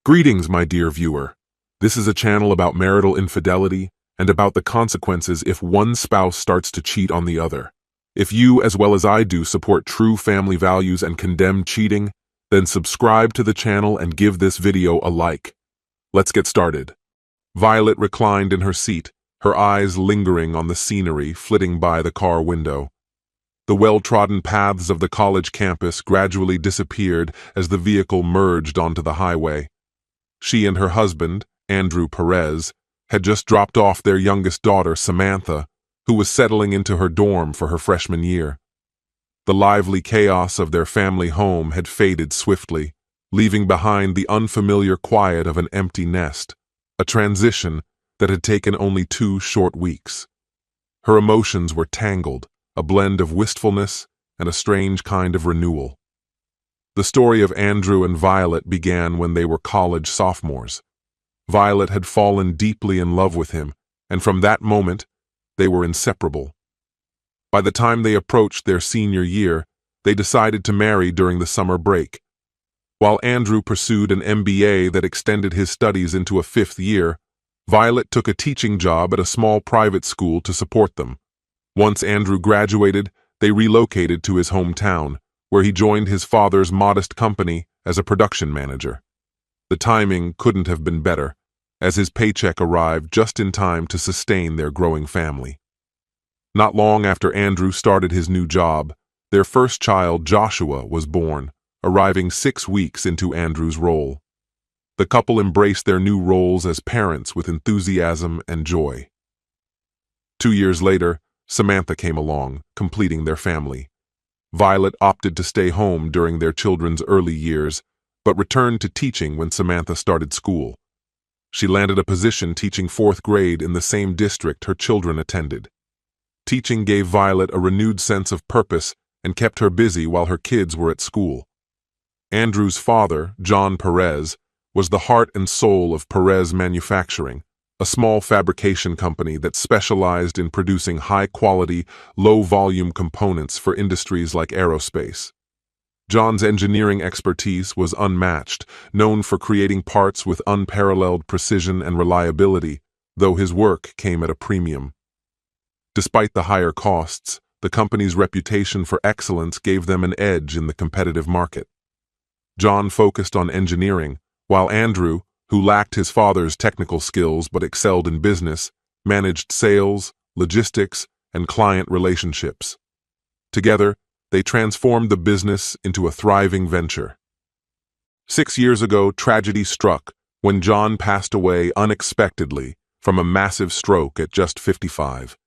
Greetings, my dear viewer. This is a channel about marital infidelity and about the consequences if one spouse starts to cheat on the other. If you, as well as I do, support true family values and condemn cheating, then subscribe to the channel and give this video a like. Let's get started. Violet reclined in her seat, her eyes lingering on the scenery flitting by the car window. The well-trodden paths of the college campus gradually disappeared as the vehicle merged onto the highway. She and her husband, Andrew Perez, had just dropped off their youngest daughter, Samantha, who was settling into her dorm for her freshman year. The lively chaos of their family home had faded swiftly, leaving behind the unfamiliar quiet of an empty nest, a transition that had taken only 2 short weeks. Her emotions were tangled, a blend of wistfulness and a strange kind of renewal. The story of Andrew and Violet began when they were college sophomores. Violet had fallen deeply in love with him, and from that moment, they were inseparable. By the time they approached their senior year, they decided to marry during the summer break. While Andrew pursued an MBA that extended his studies into a 5th year, Violet took a teaching job at a small private school to support them. Once Andrew graduated, they relocated to his hometown, where he joined his father's modest company as a production manager. The timing couldn't have been better, as his paycheck arrived just in time to sustain their growing family. Not long after Andrew started his new job, their first child, Joshua, was born, arriving 6 weeks into Andrew's role. The couple embraced their new roles as parents with enthusiasm and joy. 2 years later, Samantha came along, completing their family. Violet opted to stay home during their children's early years, but returned to teaching when Samantha started school. She landed a position teaching 4th grade in the same district her children attended. Teaching gave Violet a renewed sense of purpose and kept her busy while her kids were at school. Andrew's father, John Perez, was the heart and soul of Perez Manufacturing, a small fabrication company that specialized in producing high-quality, low-volume components for industries like aerospace. John's engineering expertise was unmatched, known for creating parts with unparalleled precision and reliability, though his work came at a premium. Despite the higher costs, the company's reputation for excellence gave them an edge in the competitive market. John focused on engineering, while Andrew, who lacked his father's technical skills but excelled in business, managed sales, logistics, and client relationships. Together, they transformed the business into a thriving venture. 6 years ago, tragedy struck when John passed away unexpectedly from a massive stroke at just 55.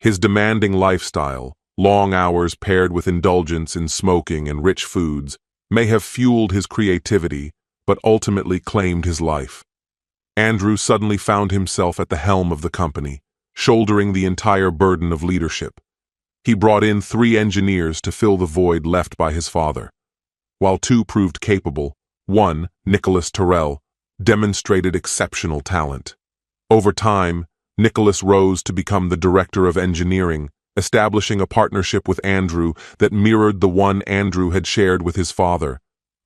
His demanding lifestyle, long hours paired with indulgence in smoking and rich foods, may have fueled his creativity, but ultimately claimed his life. Andrew suddenly found himself at the helm of the company, shouldering the entire burden of leadership. He brought in 3 engineers to fill the void left by his father. While 2 proved capable, one, Nicholas Terrell, demonstrated exceptional talent. Over time, Nicholas rose to become the director of engineering, establishing a partnership with Andrew that mirrored the one Andrew had shared with his father.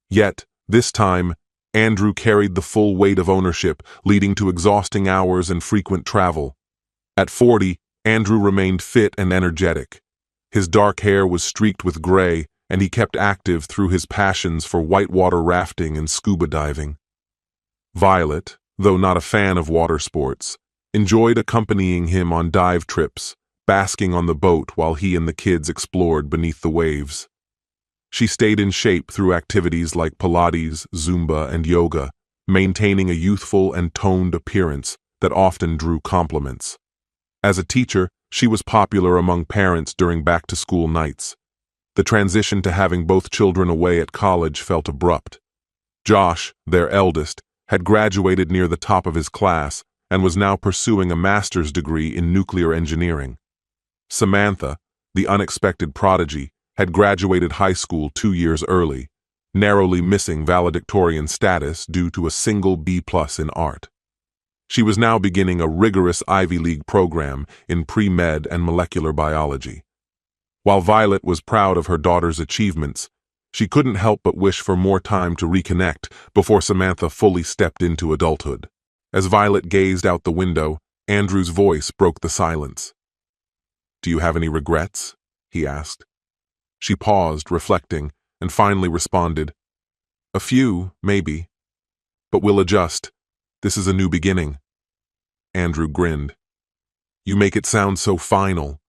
Yet, this time, Andrew carried the full weight of ownership, leading to exhausting hours and frequent travel. At 40, Andrew remained fit and energetic. His dark hair was streaked with gray, and he kept active through his passions for whitewater rafting and scuba diving. Violet, though not a fan of water sports, enjoyed accompanying him on dive trips, basking on the boat while he and the kids explored beneath the waves. She stayed in shape through activities like Pilates, Zumba, and yoga, maintaining a youthful and toned appearance that often drew compliments. As a teacher, she was popular among parents during back-to-school nights. The transition to having both children away at college felt abrupt. Josh, their eldest, had graduated near the top of his class and was now pursuing a master's degree in nuclear engineering. Samantha, the unexpected prodigy, had graduated high school 2 years early, narrowly missing valedictorian status due to a single B+ in art. She was now beginning a rigorous Ivy League program in pre-med and molecular biology. While Violet was proud of her daughter's achievements, She couldn't help but wish for more time to reconnect before Samantha fully stepped into adulthood. As Violet gazed out the window, Andrew's voice broke the silence. "Do you have any regrets?" he asked. She paused, reflecting, and finally responded, "A few, maybe. But we'll adjust. This is a new beginning." Andrew grinned. "You make it sound so final.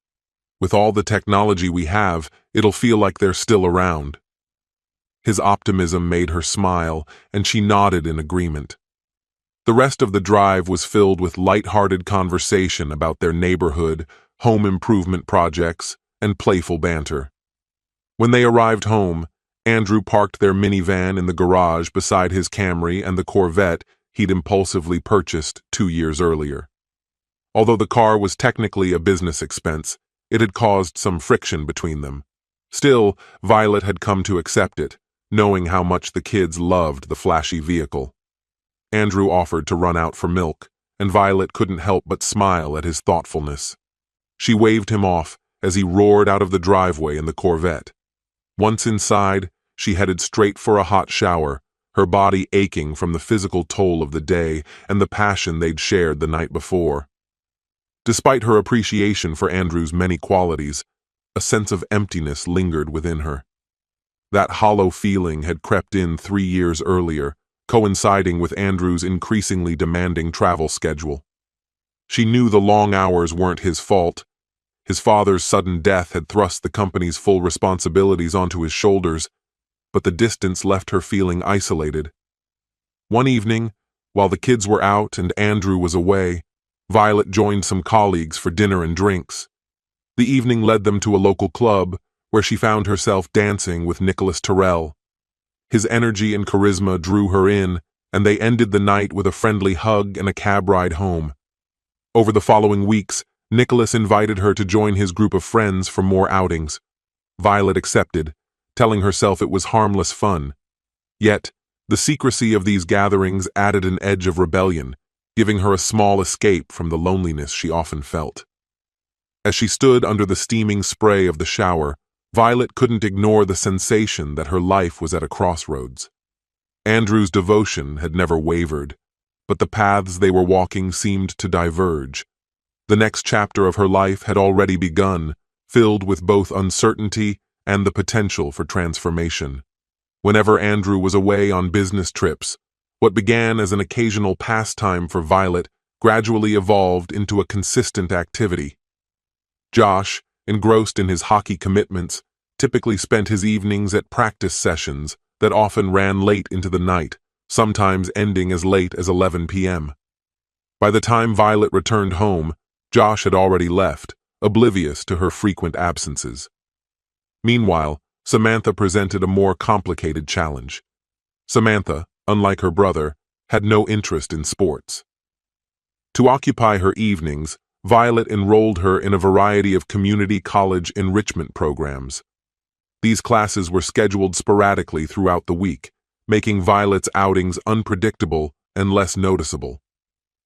With all the technology we have, it'll feel like they're still around." His optimism made her smile, and she nodded in agreement. The rest of the drive was filled with light-hearted conversation about their neighborhood, home improvement projects, and playful banter. When they arrived home, Andrew parked their minivan in the garage beside his Camry and the Corvette he'd impulsively purchased 2 years earlier. Although the car was technically a business expense, it had caused some friction between them. Still, Violet had come to accept it, knowing how much the kids loved the flashy vehicle. Andrew offered to run out for milk, and Violet couldn't help but smile at his thoughtfulness. She waved him off as he roared out of the driveway in the Corvette. Once inside, she headed straight for a hot shower, her body aching from the physical toll of the day and the passion they'd shared the night before. Despite her appreciation for Andrew's many qualities, a sense of emptiness lingered within her. That hollow feeling had crept in 3 years earlier, coinciding with Andrew's increasingly demanding travel schedule. She knew the long hours weren't his fault. His father's sudden death had thrust the company's full responsibilities onto his shoulders, but the distance left her feeling isolated. One evening, while the kids were out and Andrew was away, Violet joined some colleagues for dinner and drinks. The evening led them to a local club, where she found herself dancing with Nicholas Terrell. His energy and charisma drew her in, and they ended the night with a friendly hug and a cab ride home. Over the following weeks, Nicholas invited her to join his group of friends for more outings. Violet accepted, telling herself it was harmless fun. Yet, the secrecy of these gatherings added an edge of rebellion, giving her a small escape from the loneliness she often felt. As she stood under the steaming spray of the shower, Violet couldn't ignore the sensation that her life was at a crossroads. Andrew's devotion had never wavered, but the paths they were walking seemed to diverge. The next chapter of her life had already begun, filled with both uncertainty and the potential for transformation. Whenever Andrew was away on business trips, what began as an occasional pastime for Violet gradually evolved into a consistent activity. Josh, engrossed in his hockey commitments, typically spent his evenings at practice sessions that often ran late into the night, sometimes ending as late as 11 p.m. By the time Violet returned home, Josh had already left, oblivious to her frequent absences. Meanwhile, Samantha presented a more complicated challenge. Samantha, unlike her brother, had no interest in sports. To occupy her evenings, Violet enrolled her in a variety of community college enrichment programs. These classes were scheduled sporadically throughout the week, making Violet's outings unpredictable and less noticeable.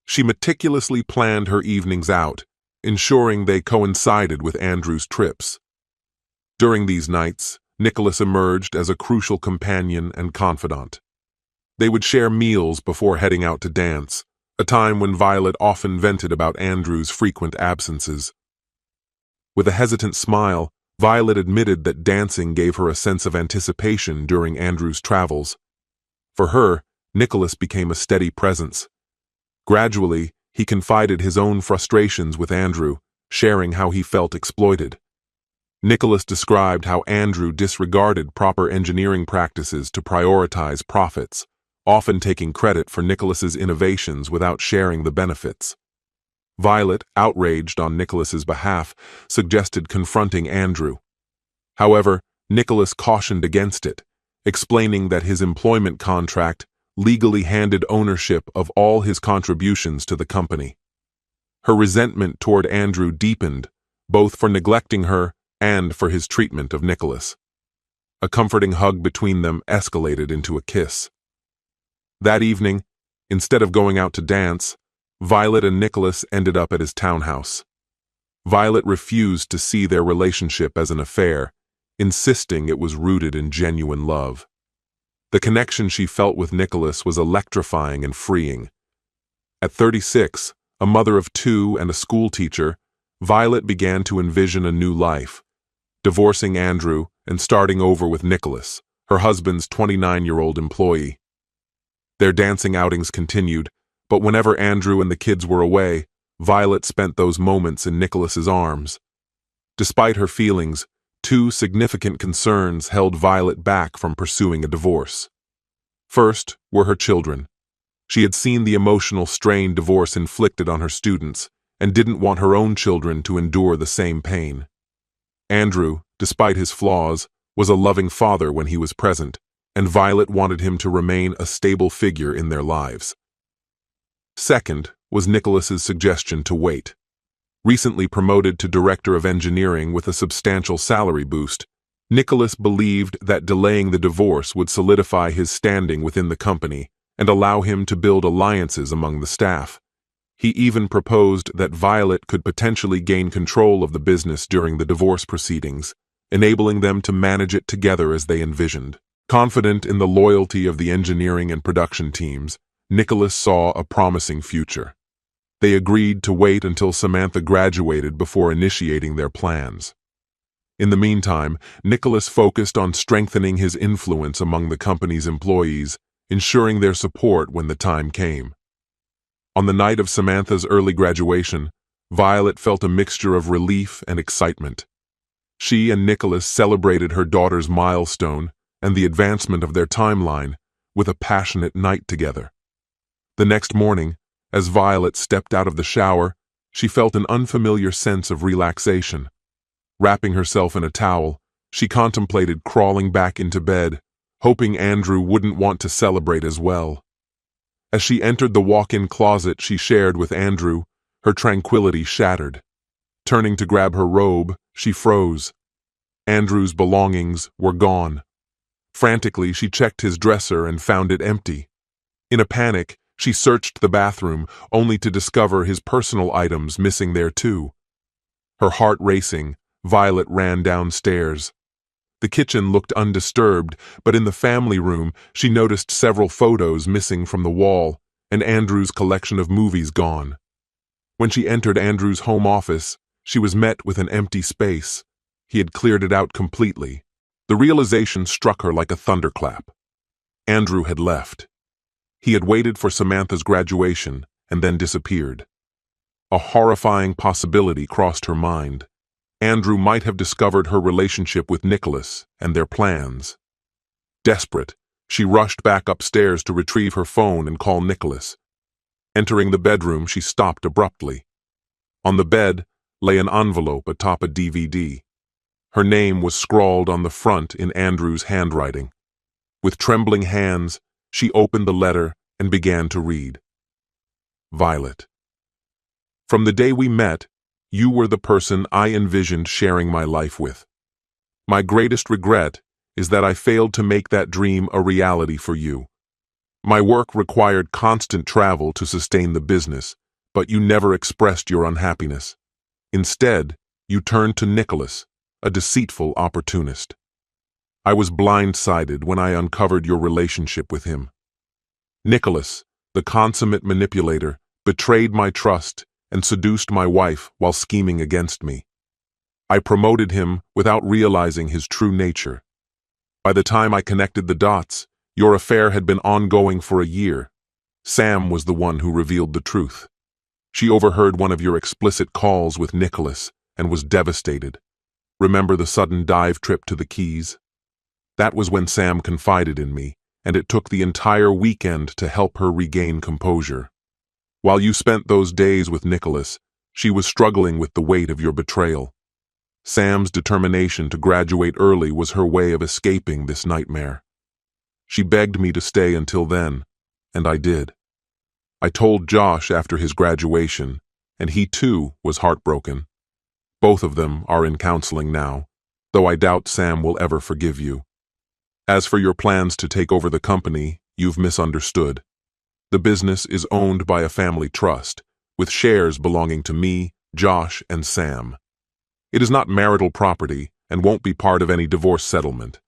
She meticulously planned her evenings out, ensuring they coincided with Andrew's trips. During these nights, Nicholas emerged as a crucial companion and confidant. They would share meals before heading out to dance, a time when Violet often vented about Andrew's frequent absences. With a hesitant smile, Violet admitted that dancing gave her a sense of anticipation during Andrew's travels. For her, Nicholas became a steady presence. Gradually, he confided his own frustrations with Andrew, sharing how he felt exploited. Nicholas described how Andrew disregarded proper engineering practices to prioritize profits, often taking credit for Nicholas's innovations without sharing the benefits. Violet, outraged on Nicholas's behalf, suggested confronting Andrew. However, Nicholas cautioned against it, explaining that his employment contract legally handed ownership of all his contributions to the company. Her resentment toward Andrew deepened, both for neglecting her and for his treatment of Nicholas. A comforting hug between them escalated into a kiss. That evening, instead of going out to dance, Violet and Nicholas ended up at his townhouse. Violet refused to see their relationship as an affair, insisting it was rooted in genuine love. The connection she felt with Nicholas was electrifying and freeing. At 36, a mother of two and a school teacher, Violet began to envision a new life, divorcing Andrew and starting over with Nicholas, her husband's 29-year-old employee. Their dancing outings continued, but whenever Andrew and the kids were away, Violet spent those moments in Nicholas's arms. Despite her feelings, two significant concerns held Violet back from pursuing a divorce. First were her children. She had seen the emotional strain divorce inflicted on her students and didn't want her own children to endure the same pain. Andrew, despite his flaws, was a loving father when he was present, and Violet wanted him to remain a stable figure in their lives. Second was Nicholas's suggestion to wait. Recently promoted to director of engineering with a substantial salary boost, Nicholas believed that delaying the divorce would solidify his standing within the company and allow him to build alliances among the staff. He even proposed that Violet could potentially gain control of the business during the divorce proceedings, enabling them to manage it together as they envisioned. Confident in the loyalty of the engineering and production teams, Nicholas saw a promising future. They agreed to wait until Samantha graduated before initiating their plans. In the meantime, Nicholas focused on strengthening his influence among the company's employees, ensuring their support when the time came. On the night of Samantha's early graduation, Violet felt a mixture of relief and excitement. She and Nicholas celebrated her daughter's milestone and the advancement of their timeline with a passionate night together. The next morning, as Violet stepped out of the shower, she felt an unfamiliar sense of relaxation. Wrapping herself in a towel, she contemplated crawling back into bed, hoping Andrew wouldn't want to celebrate as well. As she entered the walk-in closet she shared with Andrew, her tranquility shattered. Turning to grab her robe, she froze. Andrew's belongings were gone. Frantically, she checked his dresser and found it empty. In a panic, she searched the bathroom, only to discover his personal items missing there too. Her heart racing, Violet ran downstairs. The kitchen looked undisturbed, but in the family room, she noticed several photos missing from the wall, and Andrew's collection of movies gone. When she entered Andrew's home office, she was met with an empty space. He had cleared it out completely. The realization struck her like a thunderclap. Andrew had left. He had waited for Samantha's graduation and then disappeared. A horrifying possibility crossed her mind. Andrew might have discovered her relationship with Nicholas and their plans. Desperate, she rushed back upstairs to retrieve her phone and call Nicholas. Entering the bedroom, she stopped abruptly. On the bed lay an envelope atop a DVD. Her name was scrawled on the front in Andrew's handwriting. With trembling hands, she opened the letter and began to read. Violet. From the day we met, you were the person I envisioned sharing my life with. My greatest regret is that I failed to make that dream a reality for you. My work required constant travel to sustain the business, but you never expressed your unhappiness. Instead, you turned to Nicholas, a deceitful opportunist. I was blindsided when I uncovered your relationship with him. Nicholas, the consummate manipulator, betrayed my trust and seduced my wife while scheming against me. I promoted him without realizing his true nature. By the time I connected the dots, your affair had been ongoing for a year. Sam was the one who revealed the truth. She overheard one of your explicit calls with Nicholas and was devastated. Remember the sudden dive trip to the Keys? That was when Sam confided in me, and it took the entire weekend to help her regain composure. While you spent those days with Nicholas, she was struggling with the weight of your betrayal. Sam's determination to graduate early was her way of escaping this nightmare. She begged me to stay until then, and I did. I told Josh after his graduation, and he too was heartbroken. Both of them are in counseling now, though I doubt Sam will ever forgive you. As for your plans to take over the company, you've misunderstood. The business is owned by a family trust, with shares belonging to me, Josh, and Sam. It is not marital property and won't be part of any divorce settlement.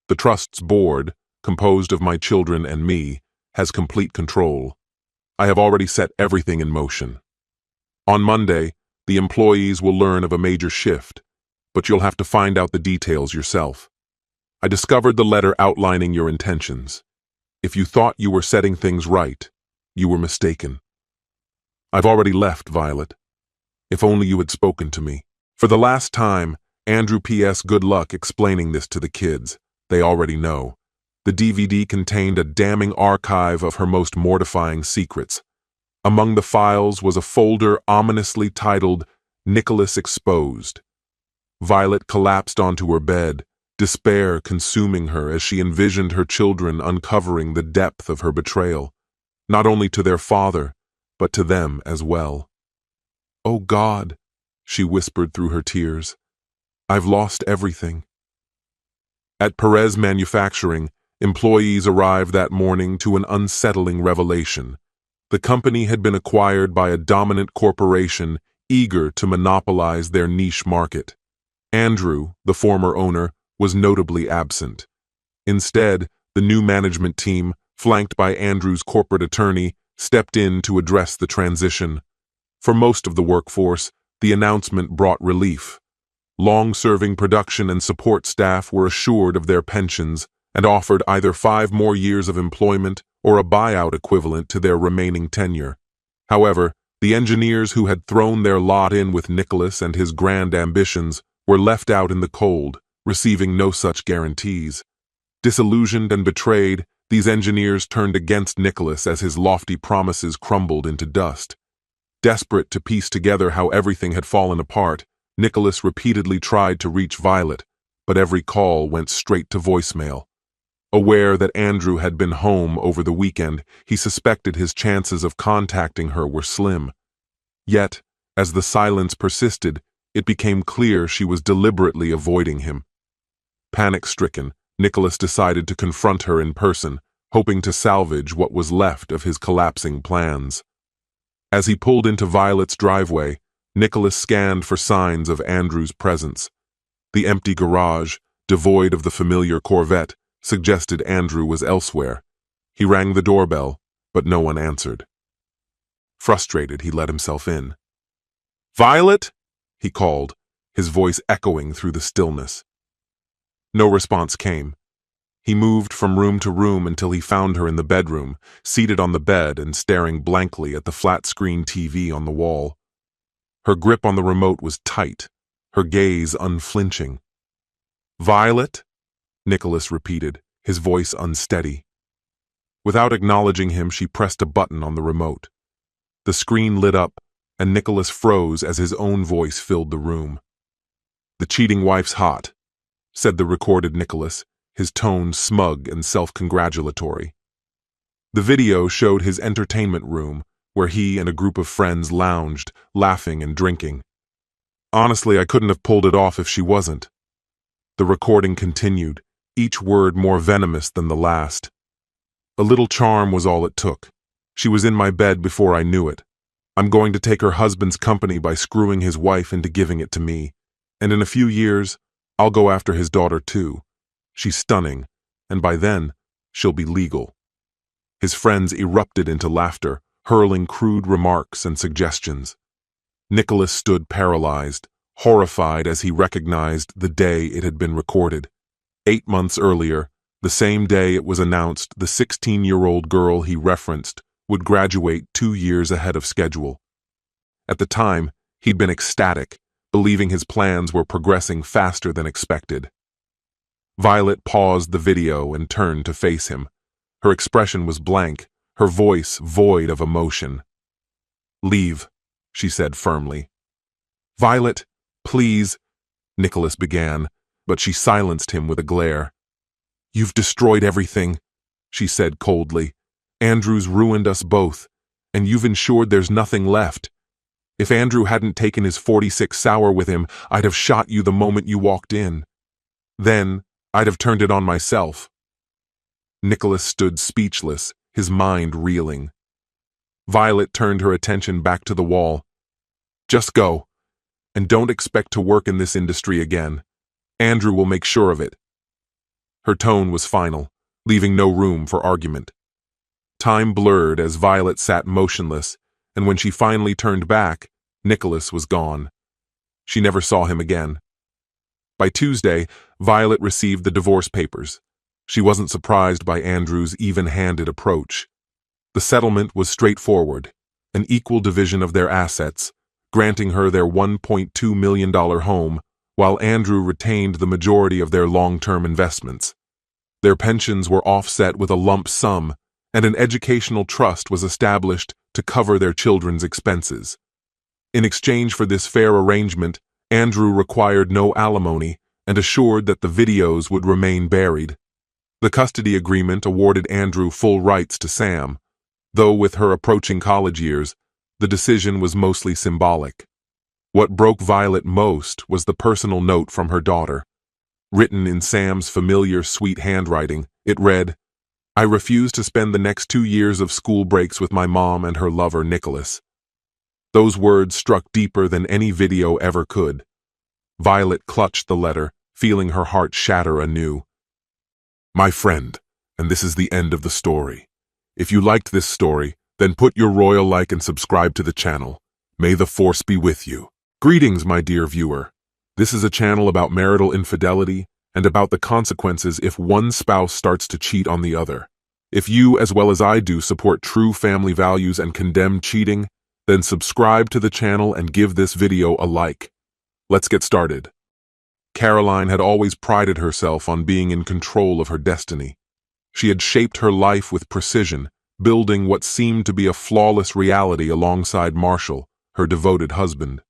The trust's board, composed of my children and me, has complete control. I have already set everything in motion. On Monday, the employees will learn of a major shift, but you'll have to find out the details yourself. I discovered the letter outlining your intentions. If you thought you were setting things right, you were mistaken. I've already left, Violet. If only you had spoken to me. For the last time, Andrew P.S. Good luck explaining this to the kids. They already know. The DVD contained a damning archive of her most mortifying secrets. Among the files was a folder ominously titled Nicholas Exposed. Violet collapsed onto her bed, despair consuming her as she envisioned her children uncovering the depth of her betrayal, not only to their father, but to them as well. "Oh God," she whispered through her tears, "I've lost everything." At Perez Manufacturing, employees arrived that morning to an unsettling revelation. The company had been acquired by a dominant corporation eager to monopolize their niche market. Andrew, the former owner, was notably absent. Instead, the new management team, flanked by Andrew's corporate attorney, stepped in to address the transition. For most of the workforce, the announcement brought relief. Long-serving production and support staff were assured of their pensions and offered either 5 more years of employment or a buyout equivalent to their remaining tenure. However, the engineers who had thrown their lot in with Nicholas and his grand ambitions were left out in the cold, receiving no such guarantees. Disillusioned and betrayed, these engineers turned against Nicholas as his lofty promises crumbled into dust. Desperate to piece together how everything had fallen apart, Nicholas repeatedly tried to reach Violet, but every call went straight to voicemail. Aware that Andrew had been home over the weekend, he suspected his chances of contacting her were slim. Yet, as the silence persisted, it became clear she was deliberately avoiding him. Panic-stricken, Nicholas decided to confront her in person, hoping to salvage what was left of his collapsing plans. As he pulled into Violet's driveway, Nicholas scanned for signs of Andrew's presence. The empty garage, devoid of the familiar Corvette, suggested Andrew was elsewhere. He rang the doorbell, but no one answered. Frustrated, he let himself in. "Violet?" he called, his voice echoing through the stillness. No response came. He moved from room to room until he found her in the bedroom, seated on the bed and staring blankly at the flat-screen TV on the wall. Her grip on the remote was tight, her gaze unflinching. "Violet?" Nicholas repeated, his voice unsteady. Without acknowledging him, she pressed a button on the remote. The screen lit up, and Nicholas froze as his own voice filled the room. "The cheating wife's hot," said the recorded Nicholas, his tone smug and self-congratulatory. The video showed his entertainment room, where he and a group of friends lounged, laughing and drinking. "Honestly, I couldn't have pulled it off if she wasn't." The recording continued, each word more venomous than the last. "A little charm was all it took. She was in my bed before I knew it. I'm going to take her husband's company by screwing his wife into giving it to me. And in a few years, I'll go after his daughter too. She's stunning, and by then, she'll be legal." His friends erupted into laughter, hurling crude remarks and suggestions. Nicholas stood paralyzed, horrified as he recognized the day it had been recorded. 8 months earlier, the same day it was announced the 16-year-old girl he referenced would graduate 2 years ahead of schedule. At the time, he'd been ecstatic, believing his plans were progressing faster than expected. Violet paused the video and turned to face him. Her expression was blank, her voice void of emotion. "Leave," she said firmly. "Violet, please," Nicholas began, but she silenced him with a glare. "You've destroyed everything," she said coldly. "Andrew's ruined us both, and you've ensured there's nothing left. If Andrew hadn't taken his 46 sour with him, I'd have shot you the moment you walked in. Then, I'd have turned it on myself." Nicholas stood speechless, his mind reeling. Violet turned her attention back to the wall. "Just go, and don't expect to work in this industry again. Andrew will make sure of it." Her tone was final, leaving no room for argument. Time blurred as Violet sat motionless, and when she finally turned back, Nicholas was gone. She never saw him again. By Tuesday, Violet received the divorce papers. She wasn't surprised by Andrew's even-handed approach. The settlement was straightforward, an equal division of their assets, granting her their $1.2 million home, while Andrew retained the majority of their long-term investments. Their pensions were offset with a lump sum, and an educational trust was established to cover their children's expenses. In exchange for this fair arrangement, Andrew required no alimony and assured that the videos would remain buried. The custody agreement awarded Andrew full rights to Sam, though with her approaching college years, the decision was mostly symbolic. What broke Violet most was the personal note from her daughter. Written in Sam's familiar, sweet handwriting, it read, "I refuse to spend the next 2 years of school breaks with my mom and her lover, Nicholas." Those words struck deeper than any video ever could. Violet clutched the letter, feeling her heart shatter anew. My friend, and this is the end of the story. If you liked this story, then put your royal like and subscribe to the channel. May the force be with you. Greetings, my dear viewer. This is a channel about marital infidelity and about the consequences if one spouse starts to cheat on the other. If you, as well as I do, support true family values and condemn cheating, then subscribe to the channel and give this video a like. Let's get started. Caroline had always prided herself on being in control of her destiny. She had shaped her life with precision, building what seemed to be a flawless reality alongside Marshall, her devoted husband.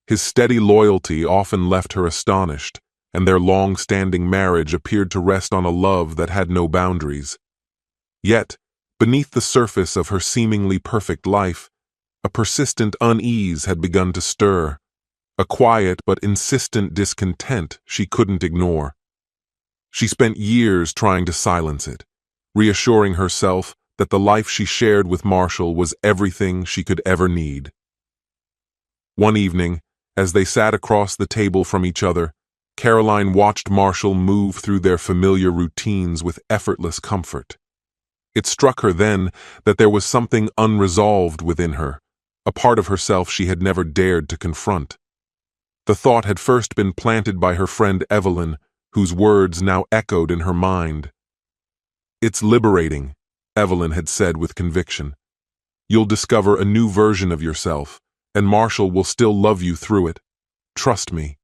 His steady loyalty often left her astonished, and their long-standing marriage appeared to rest on a love that had no boundaries. Yet, beneath the surface of her seemingly perfect life, a persistent unease had begun to stir, a quiet but insistent discontent she couldn't ignore. She spent years trying to silence it, reassuring herself that the life she shared with Marshall was everything she could ever need. One evening, as they sat across the table from each other, Caroline watched Marshall move through their familiar routines with effortless comfort. It struck her then that there was something unresolved within her, a part of herself she had never dared to confront. The thought had first been planted by her friend Evelyn, whose words now echoed in her mind. "It's liberating," Evelyn had said with conviction. "You'll discover a new version of yourself, and Marshall will still love you through it. Trust me."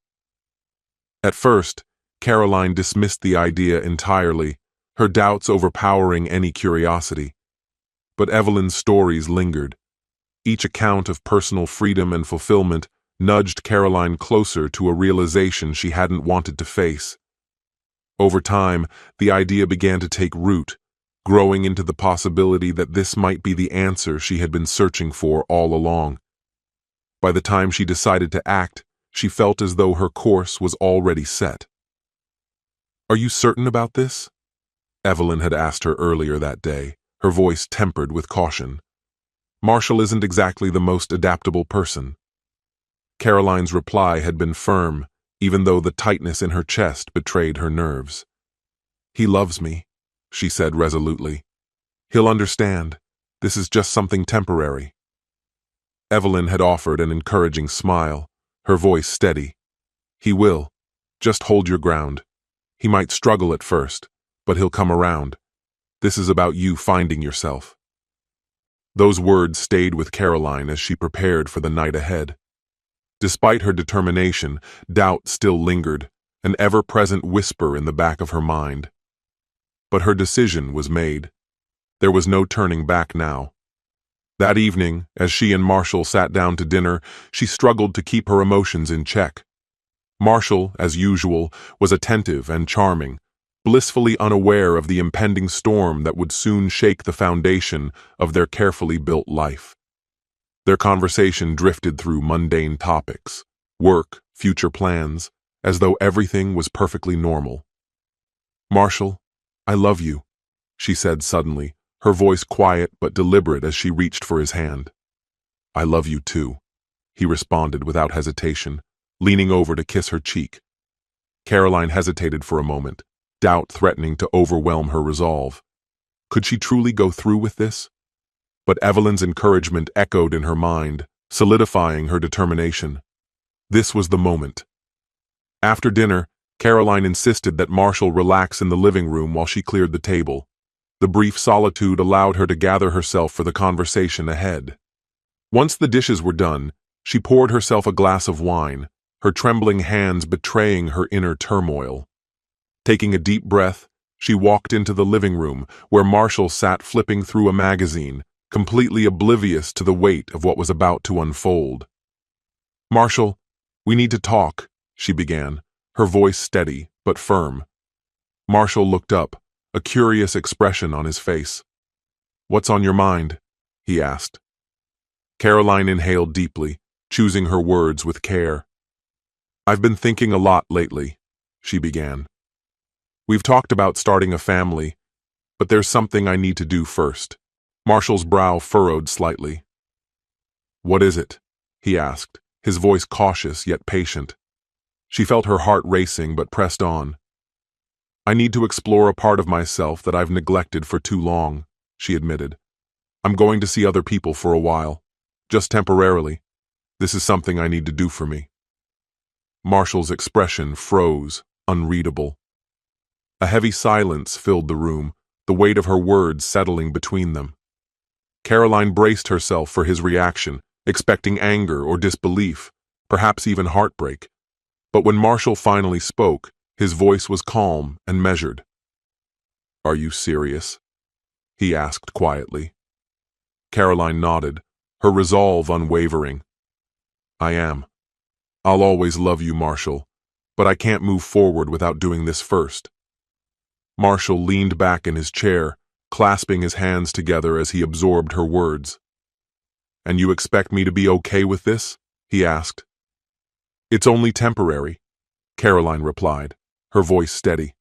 At first, Caroline dismissed the idea entirely, her doubts overpowering any curiosity. But Evelyn's stories lingered. Each account of personal freedom and fulfillment nudged Caroline closer to a realization she hadn't wanted to face. Over time, the idea began to take root, growing into the possibility that this might be the answer she had been searching for all along. By the time she decided to act, she felt as though her course was already set. "Are you certain about this?" Evelyn had asked her earlier that day, her voice tempered with caution. "Marshall isn't exactly the most adaptable person." Caroline's reply had been firm, even though the tightness in her chest betrayed her nerves. "He loves me," she said resolutely. "He'll understand. This is just something temporary." Evelyn had offered an encouraging smile, her voice steady. "He will. Just hold your ground. He might struggle at first, but he'll come around. This is about you finding yourself." Those words stayed with Caroline as she prepared for the night ahead. Despite her determination, doubt still lingered, an ever-present whisper in the back of her mind. But her decision was made. There was no turning back now. That evening, as she and Marshall sat down to dinner, she struggled to keep her emotions in check. Marshall, as usual, was attentive and charming, blissfully unaware of the impending storm that would soon shake the foundation of their carefully built life. Their conversation drifted through mundane topics, work, future plans, as though everything was perfectly normal. "Marshall, I love you," she said suddenly, her voice quiet but deliberate as she reached for his hand. "I love you too," he responded without hesitation, leaning over to kiss her cheek. Caroline hesitated for a moment, doubt threatening to overwhelm her resolve. Could she truly go through with this? But Evelyn's encouragement echoed in her mind, solidifying her determination. This was the moment. After dinner, Caroline insisted that Marshall relax in the living room while she cleared the table. The brief solitude allowed her to gather herself for the conversation ahead. Once the dishes were done, she poured herself a glass of wine, her trembling hands betraying her inner turmoil. Taking a deep breath, she walked into the living room, where Marshall sat flipping through a magazine, completely oblivious to the weight of what was about to unfold. "Marshall, we need to talk," she began, her voice steady but firm. Marshall looked up, a curious expression on his face. "What's on your mind?" he asked. Caroline inhaled deeply, choosing her words with care. "I've been thinking a lot lately," she began. "We've talked about starting a family, but there's something I need to do first." Marshall's brow furrowed slightly. "What is it?" he asked, his voice cautious yet patient. She felt her heart racing but pressed on. "I need to explore a part of myself that I've neglected for too long," she admitted. "I'm going to see other people for a while, just temporarily. This is something I need to do for me." Marshall's expression froze, unreadable. A heavy silence filled the room, the weight of her words settling between them. Caroline braced herself for his reaction, expecting anger or disbelief, perhaps even heartbreak. But when Marshall finally spoke, his voice was calm and measured. "Are you serious?" he asked quietly. Caroline nodded, her resolve unwavering. "I am. I'll always love you, Marshall, but I can't move forward without doing this first." Marshall leaned back in his chair, clasping his hands together as he absorbed her words. "And you expect me to be okay with this?" he asked. "It's only temporary," Caroline replied, her voice steady.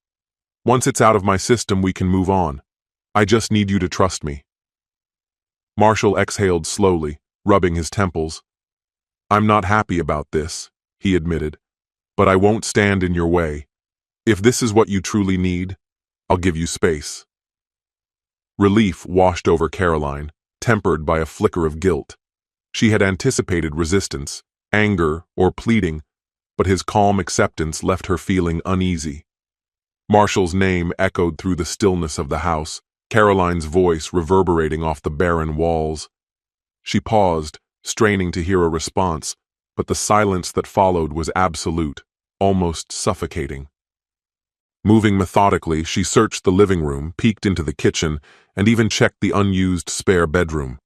"Once it's out of my system, we can move on. I just need you to trust me." Marshall exhaled slowly, rubbing his temples. "I'm not happy about this," he admitted, "but I won't stand in your way. If this is what you truly need, I'll give you space." Relief washed over Caroline, tempered by a flicker of guilt. She had anticipated resistance, anger, or pleading, but his calm acceptance left her feeling uneasy. Marshall's name echoed through the stillness of the house, Caroline's voice reverberating off the barren walls. She paused, straining to hear a response, but the silence that followed was absolute, almost suffocating. Moving methodically, she searched the living room, peeked into the kitchen, and even checked the unused spare bedroom.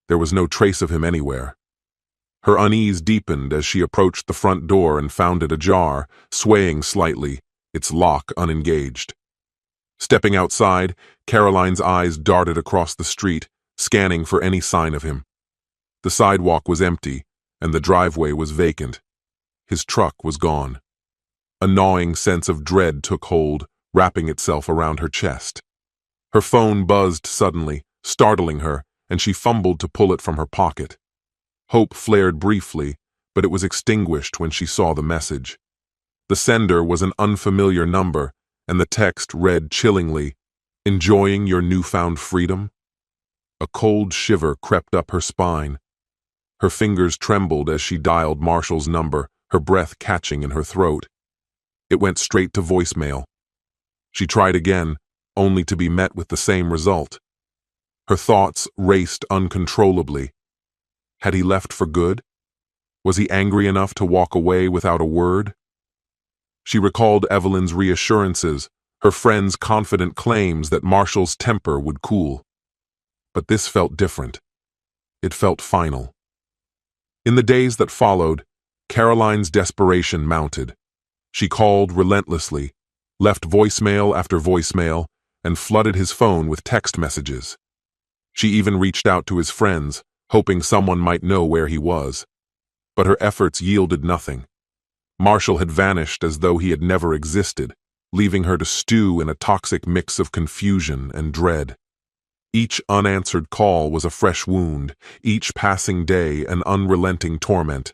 There was no trace of him anywhere. Her unease deepened as she approached the front door and found it ajar, swaying slightly, its lock unengaged. Stepping outside, Caroline's eyes darted across the street, scanning for any sign of him. The sidewalk was empty, and the driveway was vacant. His truck was gone. A gnawing sense of dread took hold, wrapping itself around her chest. Her phone buzzed suddenly, startling her, and she fumbled to pull it from her pocket. Hope flared briefly, but it was extinguished when she saw the message. The sender was an unfamiliar number, and the text read chillingly, "Enjoying your newfound freedom?" A cold shiver crept up her spine. Her fingers trembled as she dialed Marshall's number, her breath catching in her throat. It went straight to voicemail. She tried again, only to be met with the same result. Her thoughts raced uncontrollably. Had he left for good? Was he angry enough to walk away without a word? She recalled Evelyn's reassurances, her friend's confident claims that Marshall's temper would cool. But this felt different. It felt final. In the days that followed, Caroline's desperation mounted. She called relentlessly, left voicemail after voicemail, and flooded his phone with text messages. She even reached out to his friends, hoping someone might know where he was. But her efforts yielded nothing. Marshall had vanished as though he had never existed, leaving her to stew in a toxic mix of confusion and dread. Each unanswered call was a fresh wound, each passing day an unrelenting torment.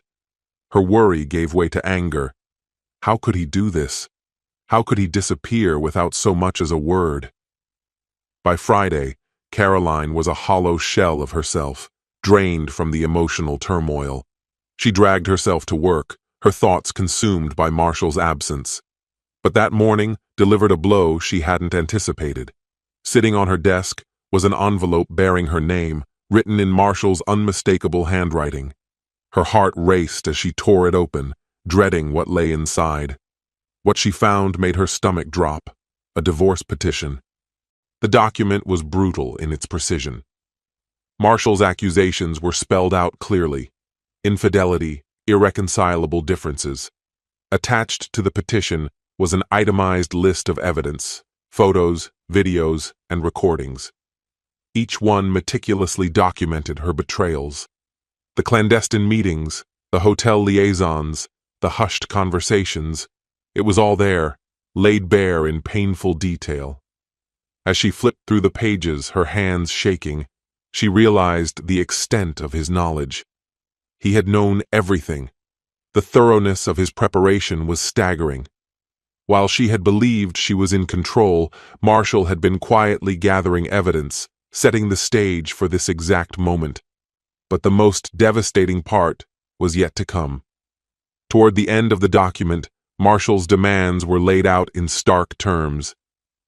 Her worry gave way to anger. How could he do this? How could he disappear without so much as a word? By Friday, Caroline was a hollow shell of herself, drained from the emotional turmoil. She dragged herself to work, her thoughts consumed by Marshall's absence. But that morning delivered a blow she hadn't anticipated. Sitting on her desk was an envelope bearing her name, written in Marshall's unmistakable handwriting. Her heart raced as she tore it open, dreading what lay inside. What she found made her stomach drop: a divorce petition. The document was brutal in its precision. Marshall's accusations were spelled out clearly: infidelity, irreconcilable differences. Attached to the petition was an itemized list of evidence: photos, videos, and recordings. Each one meticulously documented her betrayals. The clandestine meetings, the hotel liaisons, the hushed conversations. It was all there, laid bare in painful detail. As she flipped through the pages, her hands shaking, she realized the extent of his knowledge. He had known everything. The thoroughness of his preparation was staggering. While she had believed she was in control, Marshall had been quietly gathering evidence, setting the stage for this exact moment. But the most devastating part was yet to come. Toward the end of the document, Marshall's demands were laid out in stark terms.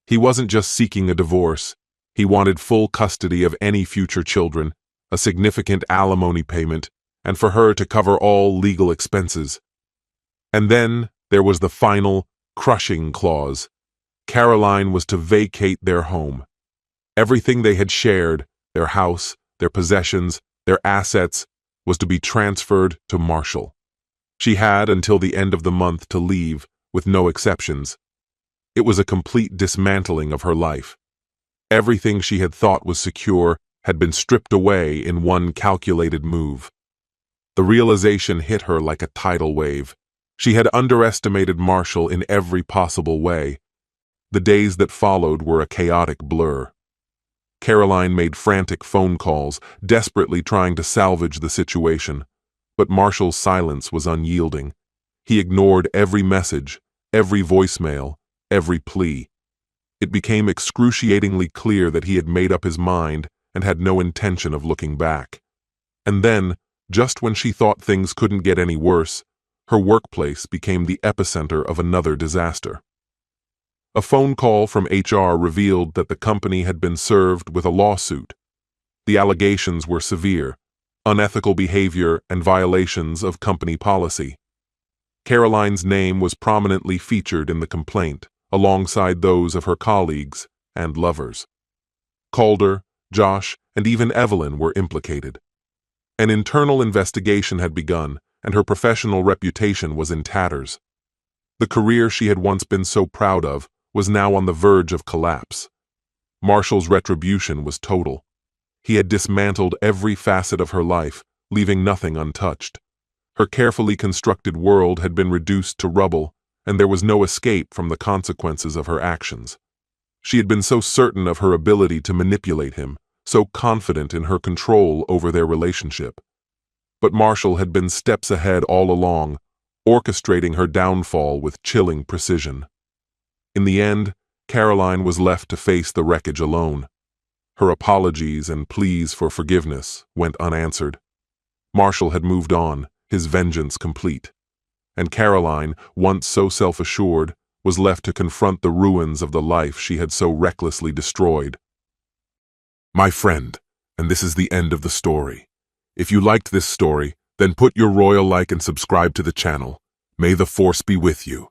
He wasn't just seeking a divorce. He wanted full custody of any future children, a significant alimony payment, and for her to cover all legal expenses. And then there was the final, crushing clause. Caroline was to vacate their home. Everything they had shared, their house, their possessions, their assets, was to be transferred to Marshall. She had until the end of the month to leave, with no exceptions. It was a complete dismantling of her life. Everything she had thought was secure had been stripped away in one calculated move. The realization hit her like a tidal wave. She had underestimated Marshall in every possible way. The days that followed were a chaotic blur. Caroline made frantic phone calls, desperately trying to salvage the situation. But Marshall's silence was unyielding. He ignored every message, every voicemail, every plea. It became excruciatingly clear that he had made up his mind and had no intention of looking back. And then, just when she thought things couldn't get any worse, her workplace became the epicenter of another disaster. A phone call from HR revealed that the company had been served with a lawsuit. The allegations were severe: unethical behavior and violations of company policy. Caroline's name was prominently featured in the complaint, alongside those of her colleagues and lovers. Calder, Josh, and even Evelyn were implicated. An internal investigation had begun, and her professional reputation was in tatters. The career she had once been so proud of was now on the verge of collapse. Marshall's retribution was total. He had dismantled every facet of her life, leaving nothing untouched. Her carefully constructed world had been reduced to rubble, and there was no escape from the consequences of her actions. She had been so certain of her ability to manipulate him, so confident in her control over their relationship. But Marshall had been steps ahead all along, orchestrating her downfall with chilling precision. In the end, Caroline was left to face the wreckage alone. Her apologies and pleas for forgiveness went unanswered. Marshall had moved on, his vengeance complete. And Caroline, once so self-assured, was left to confront the ruins of the life she had so recklessly destroyed. My friend, and this is the end of the story. If you liked this story, then put your royal like and subscribe to the channel. May the force be with you.